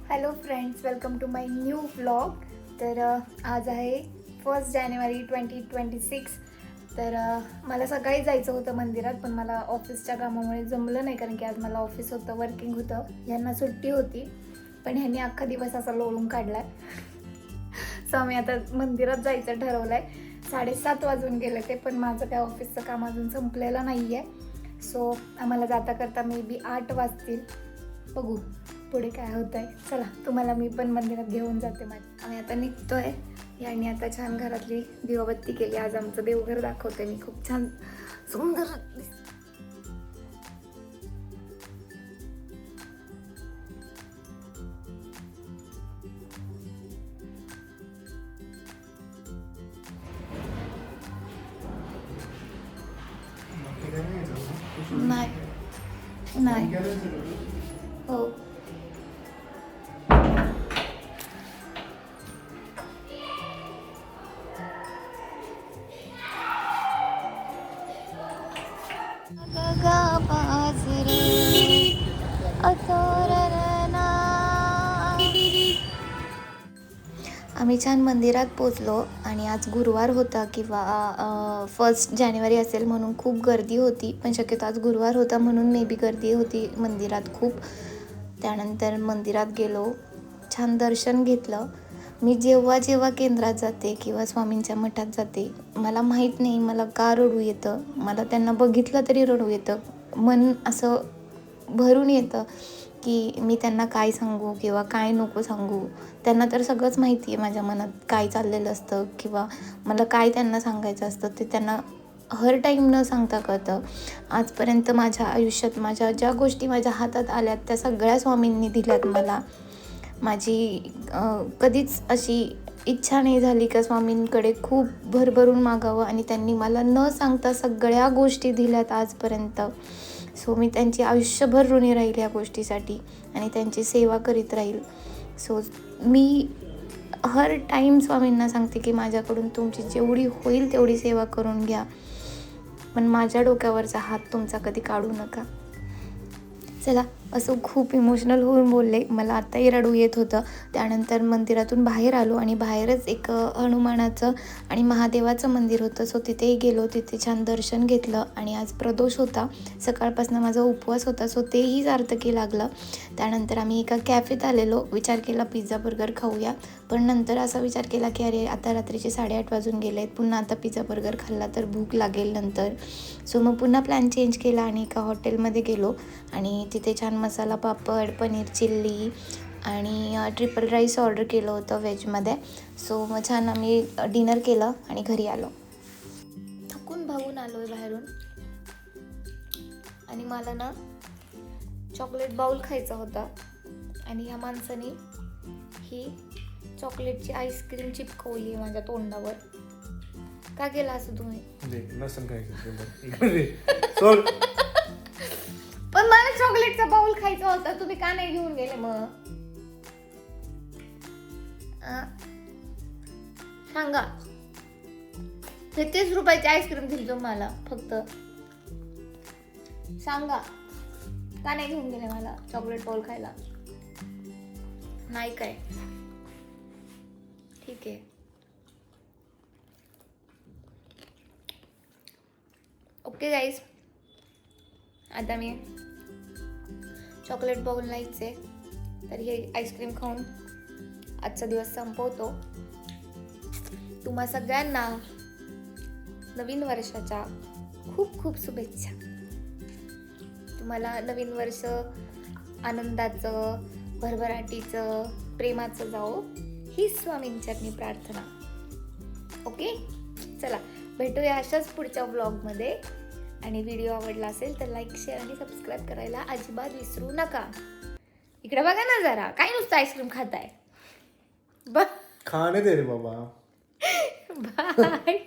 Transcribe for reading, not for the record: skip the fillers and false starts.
Hello friends, welcome to my new vlog. तर आज आहे 1 जानेवारी 2026. तर मला सकाळी जायचं होतं मंदिरात, पण मला ऑफिसच्या कामामुळे जमलं नाही, कारण की आज मला ऑफिस होतं, वर्किंग होतं. यांना सुट्टी होती, पण ह्यांनी अख्खा दिवस असा लोळून काढलाय. सो आम्ही आता मंदिरात जायचं ठरवलं आहे. 7:30 वाजून गेले ते, पण माझं काय ऑफिसचं काम अजून संपलेलं नाही आहे. सो आम्हाला जाता करता मे बी 8 वाजतील. बघू पुढे काय होत आहे. चला, तुम्हाला मी पण मंदिरात घेऊन जाते. आम्ही आता निघतोय. यांनी आता छान घरातली दिवाबत्ती केली. आज आमचं देवघर दाखवते मी. खूप छान सुंदर नाही नाही हो. आम्ही छान मंदिरात पोचलो आणि आज गुरुवार होता किंवा 1 जानेवारी असेल म्हणून खूप गर्दी होती, पण शक्यतो आज गुरुवार होता म्हणून मे बी गर्दी होती मंदिरात खूप. त्यानंतर मंदिरात गेलो, छान दर्शन घेतलं. मी जेव्हा केंद्रात जाते किंवा स्वामींच्या मठात जाते, मला माहीत नाही मला का रडू येतं. मला त्यांना बघितलं तरी रडू येतं. मन असं भरून येतं की मी त्यांना काय सांगू किंवा काय नको सांगू. त्यांना तर सगळंच माहिती आहे माझ्या मनात काय चाललेलं असतं किंवा मला काय त्यांना सांगायचं असतं, ते त्यांना हर टाईम न सांगता कळतं. आजपर्यंत माझ्या आयुष्यात ज्या गोष्टी माझ्या हातात आल्यात त्या सगळ्या स्वामींनी दिल्यात मला. माझी कधीच अशी इच्छा नाही झाली का स्वामींकडे खूप भरभरून मागावं, आणि त्यांनी मला न सांगता सगळ्या गोष्टी दिल्यात आजपर्यंत. सो मी त्यांची आयुष्यभर ऋणी राहील या गोष्टीसाठी आणि त्यांची सेवा करीत राहील. सो मी हर टाईम स्वामींना सांगते की माझ्याकडून तुमची जेवढी होईल तेवढी सेवा करून घ्या, पण माझ्या डोक्यावरचा हात तुमचा कधी काढू नका. चला, असं खूप इमोशनल होऊन बोलले. मला आत्ताही रडू येत होतं. त्यानंतर मंदिरातून बाहेर आलो आणि बाहेरच एक हनुमानाचं आणि महादेवाचं मंदिर होतं. सो तिथेही गेलो, तिथे छान दर्शन घेतलं. आणि आज प्रदोष होता, सकाळपासून माझा उपवास होता, सो तेही सार्थकी लागलं. त्यानंतर आम्ही एका कॅफेत आलेलो. विचार केला पिझ्झा बर्गर खाऊया, पण नंतर असा विचार केला की अरे आता रात्रीचे 8:30 वाजून गेले आहेत, पुन्हा आता पिझ्झा बर्गर खाल्ला तर भूक लागेल नंतर. सो मग पुन्हा प्लॅन चेंज केला आणि एका हॉटेलमध्ये गेलो आणि तिथे छान मसाला पापड, पनीर चिल्ली आणि ट्रिपल राईस ऑर्डर केलं होतं व्हेजमध्ये. सो मग छान आम्ही डिनर केलं आणि घरी आलो. थकून भागून आलो आहे बाहेरून, आणि मला ना चॉकलेट बाउल खायचा होता, आणि ह्या माणसाने ही चॉकलेटची आईस्क्रीम चिपकवली आहे माझ्या तोंडावर. का केलं असं तुम्ही? पण मला चॉकलेटचा बाउल खायचा होता, तुम्ही का नाही घेऊन गेले मग? सांगा. 30 रुपयाची आईस्क्रीम दिली तुम्हाला फक्त. सांगा का नाही घेऊन गेले मला चॉकलेट बाउल खायला? नाही काय? ठीक आहे. ओके गाईज, आता मी चॉकलेट बाउल नाहीच आहे, तर हे आईस्क्रीम खाऊन आजचा दिवस संपवतो. तुम्हा सगळ्यांना नवीन वर्षाच्या खूप खूप शुभेच्छा. तुम्हाला नवीन वर्ष आनंदाचं, भरभराटीचं, प्रेमाचं जाओ, ही स्वामींचरणी प्रार्थना. ओके, चला भेटूया अशाच पुढच्या व्लॉगमध्ये. आणि व्हिडिओ आवडला असेल तर लाईक, शेअर आणि सबस्क्राईब करायला अजिबात विसरू नका. इकडे बघा ना जरा, काय नुसतं आईस्क्रीम खाताय? खाने दे रे बाबा. बाय.